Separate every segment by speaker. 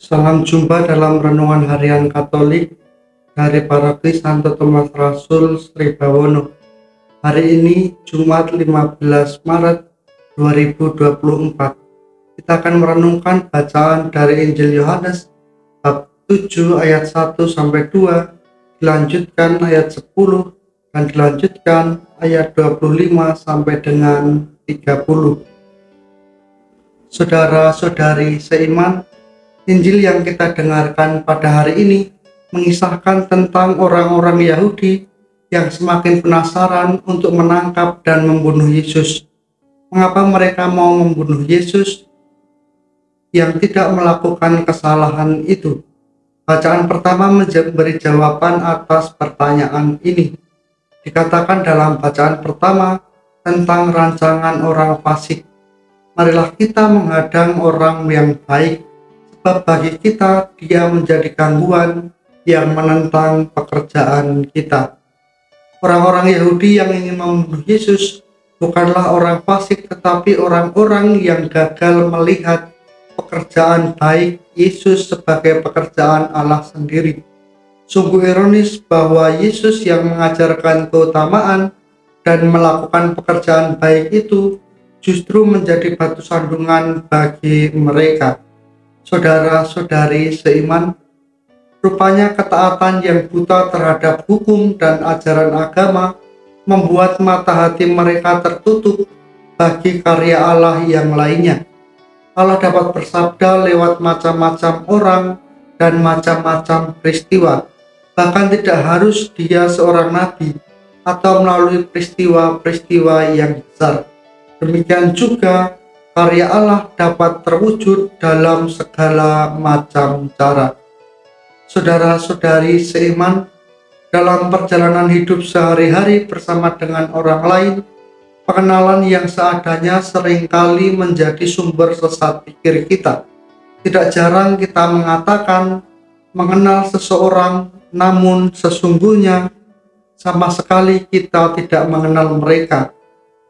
Speaker 1: Salam jumpa dalam renungan harian Katolik dari Paroki Santo Thomas Rasul Sri Bawono. Hari ini Jumat 15 Maret 2024. Kita akan merenungkan bacaan dari Injil Yohanes bab 7 ayat 1 sampai 2, dilanjutkan ayat 10 dan dilanjutkan ayat 25 sampai dengan 30. Saudara-saudari seiman, Injil yang kita dengarkan pada hari ini mengisahkan tentang orang-orang Yahudi yang semakin penasaran untuk menangkap dan membunuh Yesus. Mengapa mereka mau membunuh Yesus yang tidak melakukan kesalahan itu? Bacaan pertama memberi jawaban atas pertanyaan ini. Dikatakan dalam bacaan pertama tentang rancangan orang fasik. Marilah kita menghadang orang yang baik, sebab bagi kita dia menjadi gangguan yang menentang pekerjaan kita. Orang-orang Yahudi yang ingin membunuh Yesus bukanlah orang fasik, tetapi orang-orang yang gagal melihat pekerjaan baik Yesus sebagai pekerjaan Allah sendiri. Sungguh ironis bahwa Yesus yang mengajarkan keutamaan dan melakukan pekerjaan baik itu justru menjadi batu sandungan bagi mereka. Saudara-saudari seiman, rupanya ketaatan yang buta terhadap hukum dan ajaran agama membuat mata hati mereka tertutup bagi karya Allah yang lainnya. Allah dapat bersabda lewat macam-macam orang dan macam-macam peristiwa, bahkan tidak harus dia seorang nabi atau melalui peristiwa-peristiwa yang besar. Demikian juga karya Allah dapat terwujud dalam segala macam cara. Saudara-saudari seiman, dalam perjalanan hidup sehari-hari bersama dengan orang lain, pengenalan yang seadanya seringkali menjadi sumber sesat pikir kita. Tidak jarang kita mengatakan mengenal seseorang, namun sesungguhnya sama sekali kita tidak mengenal mereka.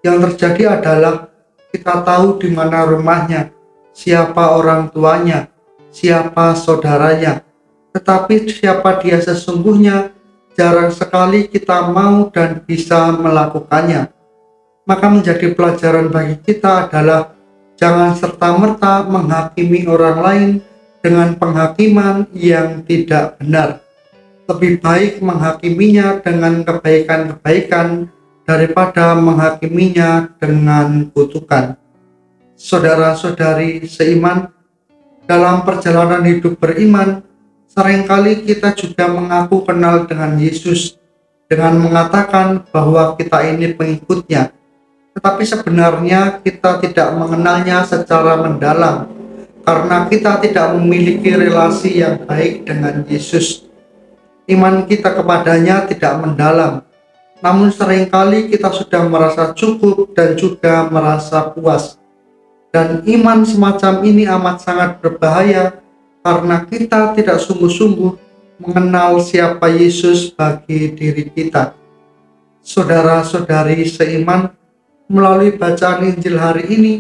Speaker 1: Yang terjadi adalah kita tahu di mana rumahnya, siapa orang tuanya, siapa saudaranya, tetapi siapa dia sesungguhnya jarang sekali kita mau dan bisa melakukannya. Maka menjadi pelajaran bagi kita adalah jangan serta-merta menghakimi orang lain dengan penghakiman yang tidak benar. Lebih baik menghakiminya dengan kebaikan-kebaikan daripada menghakiminya dengan kutukan. Saudara-saudari seiman, dalam perjalanan hidup beriman, seringkali kita juga mengaku kenal dengan Yesus dengan mengatakan bahwa kita ini pengikutnya, tetapi sebenarnya kita tidak mengenalnya secara mendalam karena kita tidak memiliki relasi yang baik dengan Yesus. Iman kita kepadanya tidak mendalam, namun seringkali kita sudah merasa cukup dan juga merasa puas. Dan iman semacam ini amat sangat berbahaya karena kita tidak sungguh-sungguh mengenal siapa Yesus bagi diri kita. Saudara-saudari seiman, melalui bacaan Injil hari ini,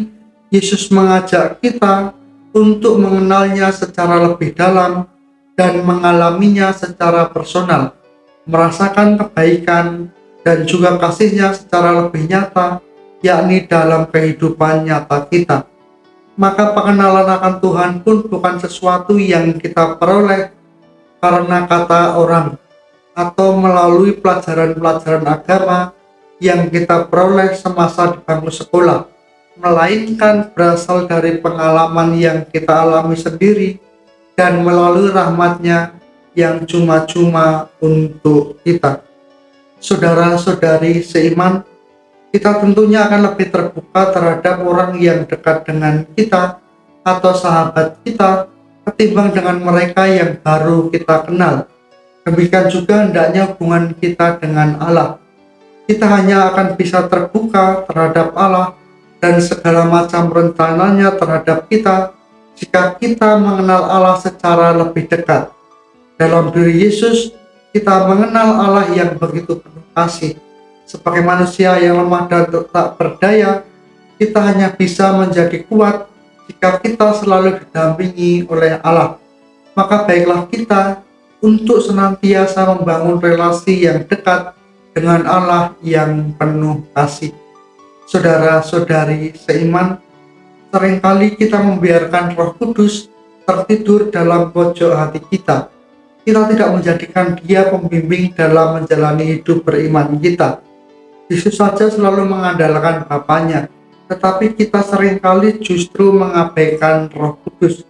Speaker 1: Yesus mengajak kita untuk mengenalnya secara lebih dalam dan mengalaminya secara personal, merasakan kebaikan dan juga kasihnya secara lebih nyata, yakni dalam kehidupan nyata kita. Maka pengenalan akan Tuhan pun bukan sesuatu yang kita peroleh karena kata orang atau melalui pelajaran-pelajaran agama yang kita peroleh semasa di bangku sekolah, melainkan berasal dari pengalaman yang kita alami sendiri dan melalui rahmat-Nya yang cuma-cuma untuk kita. Saudara-saudari seiman, kita tentunya akan lebih terbuka terhadap orang yang dekat dengan kita atau sahabat kita ketimbang dengan mereka yang baru kita kenal. Demikian juga hendaknya hubungan kita dengan Allah. Kita hanya akan bisa terbuka terhadap Allah dan segala macam rencananya terhadap kita jika kita mengenal Allah secara lebih dekat. Dalam diri Yesus, kita mengenal Allah yang begitu penuh kasih. Sebagai manusia yang lemah dan tak berdaya, kita hanya bisa menjadi kuat jika kita selalu didampingi oleh Allah. maka baiklah kita untuk senantiasa membangun relasi yang dekat dengan Allah yang penuh kasih. Saudara-saudari seiman, seringkali kita membiarkan Roh Kudus tertidur dalam pojok hati kita. Kita tidak menjadikan Dia pembimbing dalam menjalani hidup beriman kita. Yesus saja selalu mengandalkan Bapanya, tetapi kita seringkali justru mengabaikan Roh Kudus.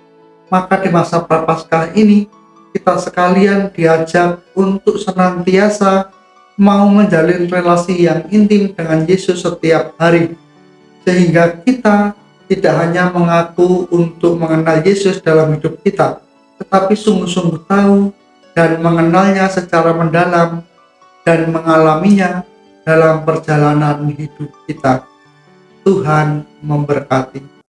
Speaker 1: Maka di masa Prapaskah ini, kita sekalian diajak untuk senantiasa mau menjalin relasi yang intim dengan Yesus setiap hari, sehingga kita tidak hanya mengaku untuk mengenal Yesus dalam hidup kita, tetapi sungguh-sungguh tahu dan mengenalnya secara mendalam dan mengalaminya dalam perjalanan hidup kita. Tuhan memberkati.